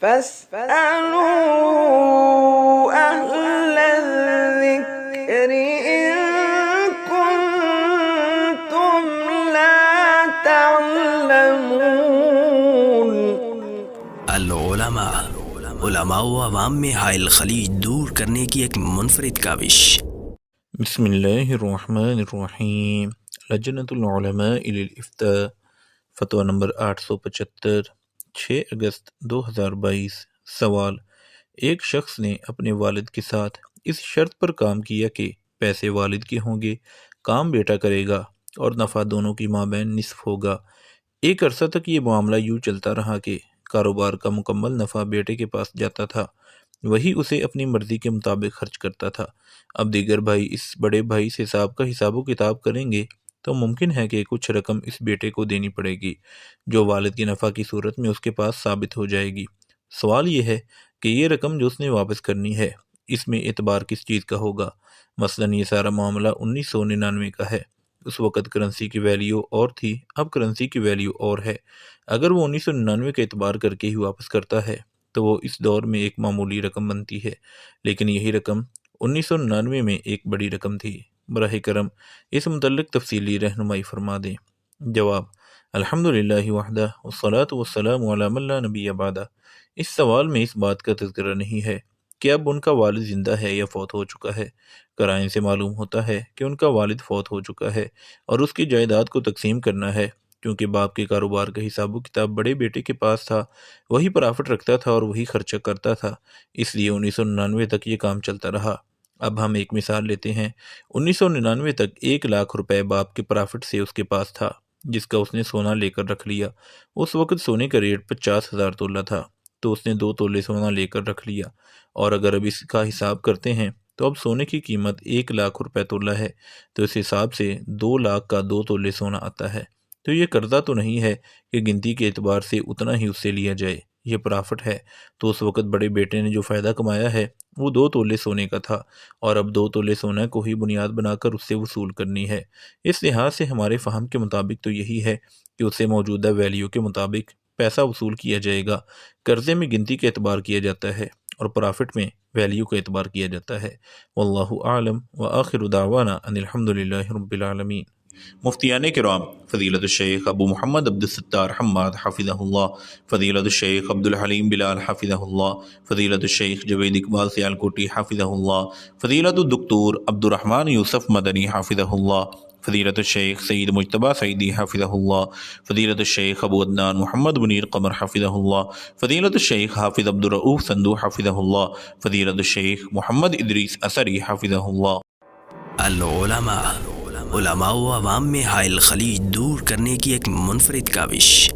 فاسألوا أهل الذكر إن كنتم لا تعلمون۔ علماء و عوام میں حائل خلیج دور کرنے کی ایک منفرد کاوش۔ بسم اللہ الرحمن الرحیم۔ لجنۃ العلماء للافتاء فتویٰ نمبر 875 6 اگست 2022۔ سوال: ایک شخص نے اپنے والد کے ساتھ اس شرط پر کام کیا کہ پیسے والد کے ہوں گے، کام بیٹا کرے گا اور نفع دونوں کی مابین نصف ہوگا۔ ایک عرصہ تک یہ معاملہ یوں چلتا رہا کہ کاروبار کا مکمل نفع بیٹے کے پاس جاتا تھا، وہی اسے اپنی مرضی کے مطابق خرچ کرتا تھا۔ اب دیگر بھائی اس بڑے بھائی سے صاحب کا حساب و کتاب کریں گے تو ممکن ہے کہ کچھ رقم اس بیٹے کو دینی پڑے گی جو والد کے نفع کی صورت میں اس کے پاس ثابت ہو جائے گی۔ سوال یہ ہے کہ یہ رقم جو اس نے واپس کرنی ہے اس میں اعتبار کس چیز کا ہوگا؟ مثلا یہ سارا معاملہ 1999 کا ہے۔ اس وقت کرنسی کی ویلیو اور تھی، اب کرنسی کی ویلیو اور ہے۔ اگر وہ 1999 کا اعتبار کر کے ہی واپس کرتا ہے تو وہ اس دور میں ایک معمولی رقم بنتی ہے، لیکن یہی رقم 1999 میں ایک بڑی رقم تھی۔ براہ کرم اس متعلق تفصیلی رہنمائی فرما دیں۔ جواب: الحمدللہ وحدہ والصلاة والسلام علی من لا نبی بعدہ۔ اس سوال میں اس بات کا تذکرہ نہیں ہے کہ اب ان کا والد زندہ ہے یا فوت ہو چکا ہے۔ قرائن سے معلوم ہوتا ہے کہ ان کا والد فوت ہو چکا ہے اور اس کی جائیداد کو تقسیم کرنا ہے۔ کیونکہ باپ کے کاروبار کا حساب و کتاب بڑے بیٹے کے پاس تھا، وہی پرافٹ رکھتا تھا اور وہی خرچہ کرتا تھا، اس لیے 1999 تک یہ کام چلتا رہا۔ اب ہم ایک مثال لیتے ہیں۔ 1999 تک 1,00,000 روپے باپ کے پرافٹ سے اس کے پاس تھا، جس کا اس نے سونا لے کر رکھ لیا۔ اس وقت سونے کا ریٹ 50,000 تولہ تھا، تو اس نے 2 تولے سونا لے کر رکھ لیا۔ اور اگر اب اس کا حساب کرتے ہیں تو اب سونے کی قیمت 1,00,000 روپے تولہ ہے، تو اس حساب سے 2,00,000 کا 2 تولے سونا آتا ہے۔ تو یہ قرضہ تو نہیں ہے کہ گنتی کے اعتبار سے اتنا ہی اس سے لیا جائے، یہ پرافٹ ہے۔ تو اس وقت بڑے بیٹے نے جو فائدہ کمایا ہے وہ 2 تولے سونے کا تھا، اور اب 2 تولے سونے کو ہی بنیاد بنا کر اس سے وصول کرنی ہے۔ اس لحاظ سے ہمارے فہم کے مطابق تو یہی ہے کہ اس سے موجودہ ویلیو کے مطابق پیسہ وصول کیا جائے گا۔ قرضے میں گنتی کا اعتبار کیا جاتا ہے اور پرافٹ میں ویلیو کا اعتبار کیا جاتا ہے۔ واللہ اعلم وآخر دعوانا ان الحمدللہ رب العالمین۔ مفتیان کرام فضیلت الشیخ ابو محمد عبدالستار حماد حفظہ اللہ، فضیلت الشیخ عبدالحلیم بلال حفظہ اللہ، فضیلت الشیخ جوید اقبال سیالکوٹی حفظہ اللہ، فضیلت الدکتور عبدالرحمن یوسف مدنی حفظہ اللہ، فضیلت الشیخ سید مجتبیٰ سعیدی حفظہ اللہ، فضیلت الشیخ ابو عدنان محمد منیر قمر حفظہ اللہ، فضیلت الشیخ حافظ عبدالرؤوف سندو حفظہ اللہ، فضیلت الشیخ محمد ادریس اثری حفظہ اللہ۔ علماء و عوام میں حائل خلیج دور کرنے کی ایک منفرد کاوش۔